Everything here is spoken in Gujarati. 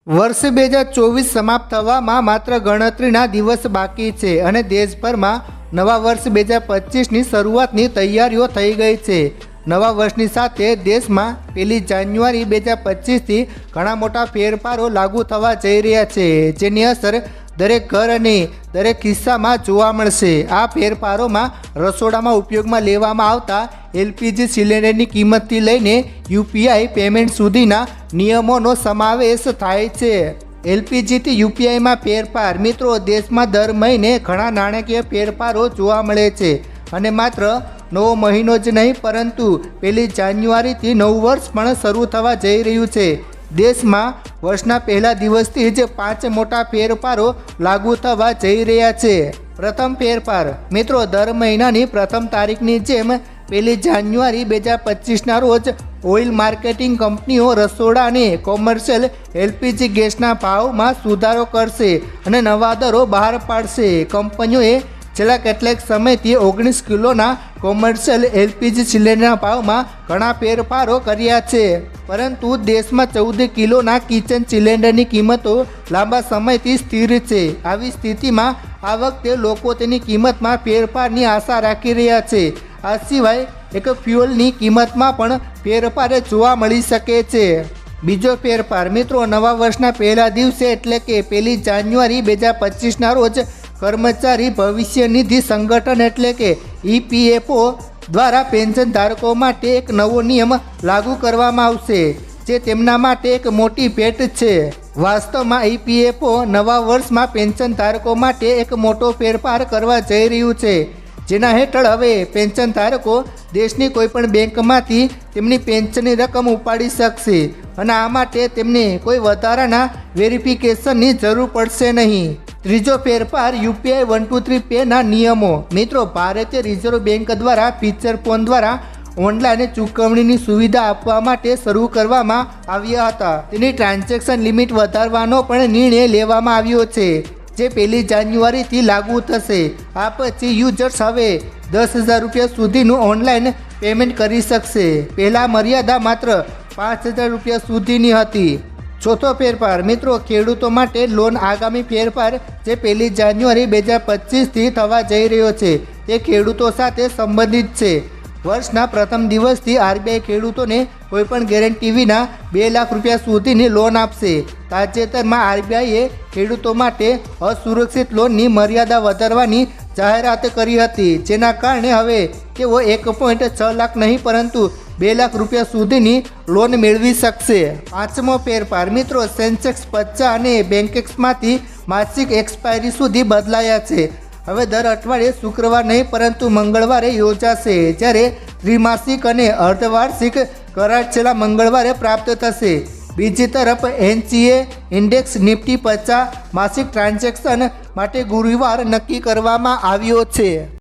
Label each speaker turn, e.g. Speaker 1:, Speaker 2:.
Speaker 1: વર્ષ 2024 સમાપ્ત થવામાં માત્ર ગણતરીના દિવસ બાકી છે અને દેશભરમાં નવા વર્ષ 2025ની શરૂઆતની તૈયારીઓ થઈ ગઈ છે। નવા વર્ષની સાથે દેશમાં 1 જાન્યુઆરી 2025થી ઘણા મોટા ફેરફારો લાગુ થવા જઈ રહ્યા છે, જેની અસર દરેક ઘર અને દરેક કિસ્સામાં જોવા મળશે। આ ફેરફારોમાં રસોડામાં ઉપયોગમાં લેવામાં આવતા એલપીજી સિલિન્ડરની કિંમતથી લઈને યુપીઆઈ પેમેન્ટ સુધીના નિયમોનો સમાવેશ થાય છે। એલપીજીથી યુપીઆઈમાં ફેરફાર। મિત્રો, દેશમાં દર મહિને ઘણા નાણાકીય ફેરફારો જોવા મળે છે અને માત્ર નવો મહિનો જ નહીં પરંતુ 1 જાન્યુઆરીથી નવું વર્ષ પણ શરૂ થવા જઈ રહ્યું છે। દેશમાં વર્ષના પહેલા દિવસથી જ 5 મોટા ફેરફારો લાગુ થવા જઈ રહ્યા છે। પ્રથમ ફેરફાર, મિત્રો, દર મહિનાની પ્રથમ તારીખની જેમ 1 જાન્યુઆરી 2025ના રોજ ઓઇલ માર્કેટિંગ કંપનીઓ રસોડા અને કોમર્શિયલ એલપીજી ગેસના ભાવમાં સુધારો કરશે અને નવા દરો બહાર પાડશે। કંપનીઓએ છેલ્લા કેટલાક સમયથી 19 કિલોના કોમર્શિયલ એલપીજી સિલિન્ડરના ભાવમાં ઘણા ફેરફારો કર્યા છે, પરંતુ દેશમાં 14 કિલોના કિચન સિલિન્ડરની કિંમતો લાંબા સમયથી સ્થિર છે। આવી સ્થિતિમાં આ વખતે લોકો તેની કિંમતમાં ફેરફારની આશા રાખી રહ્યા છે। આ સિવાય એક ફ્યુઅલની કિંમતમાં પણ ફેરફાર જોવા મળી શકે છે। બીજો ફેરફાર, મિત્રો, નવા વર્ષના પહેલા દિવસે એટલે કે 1 જાન્યુઆરી 2025ના રોજ કર્મચારી ભવિષ્ય નિધિ સંગઠન એટલે કે ઈપીએફઓ દ્વારા પેન્શન ધારકો માટે એક નવો નિયમ લાગુ કરવામાં આવશે, જે તેમના માટે એક મોટી ભેટ છે। વાસ્તવમાં ઈપીએફઓ નવા વર્ષમાં પેન્શન ધારકો માટે એક મોટો ફેરફાર કરવા જઈ રહ્યું છે, જેના હેઠળ હવે પેન્શન ધારકો દેશની કોઈપણ બેંકમાંથી તેમની પેન્શનની રકમ ઉપાડી શકશે અને આ માટે તેમને કોઈ વધારાના વેરિફિકેશનની જરૂર પડશે નહીં। ત્રીજો ફેરફાર, યુપીઆઈ 123 પેના નિયમો। મિત્રો, ભારતીય રિઝર્વ બેંક દ્વારા ફીચર ફોન દ્વારા ઓનલાઈન ચૂકવણીની સુવિધા આપવા માટે શરૂ કરવામાં આવ્યા હતા। તેની ટ્રાન્ઝેક્શન લિમિટ વધારવાનો પણ નિર્ણય લેવામાં આવ્યો છે, જે 1 જાન્યુઆરીથી લાગુ થશે। આ પછી યુઝર્સ હવે 10,000 રૂપિયા સુધીનું ઓનલાઈન પેમેન્ટ કરી શકશે। પહેલાં મર્યાદા માત્ર 5,000 રૂપિયા સુધીની હતી। ચોથો ફેરફાર, મિત્રો, ખેડૂતો માટે લોન। આગામી ફેરફાર જે 1 જાન્યુઆરી 2025થી થવા જઈ રહ્યો છે તે ખેડૂતો સાથે સંબંધિત છે। વર્ષના પ્રથમ દિવસથી આરબીઆઈ ખેડૂતોને કોઈપણ ગેરંટી વિના 2 લાખ રૂપિયા સુધીની લોન આપશે। તાજેતરમાં આરબીઆઈએ ખેડૂતો માટે અસુરક્ષિત લોનની મર્યાદા વધારવાની જાહેરાત કરી હતી, જેના કારણે હવે તેઓ 1.6 લાખ નહીં પરંતુ 2 લાખ રૂપિયા સુધીની લોન મેળવી શકશે। પાંચમો ફેરફાર, મિત્રો, સેન્સેક્સ 50 અને બેન્કેક્સમાંથી માસિક એક્સપાયરી સુધી બદલાયા છે। હવે દર અઠવાડિયે શુક્રવાર નહીં પરંતુ મંગળવારે યોજાશે, જ્યારે ત્રિમાસિક અને અર્ધવાર્ષિક કરાર છેલ્લા મંગળવારે પ્રાપ્ત થશે। બીજી તરફ એનસીએ ઇન્ડેક્સ નિફ્ટી 50 માસિક ટ્રાન્ઝેક્શન માટે ગુરુવાર નક્કી કરવામાં આવ્યો છે।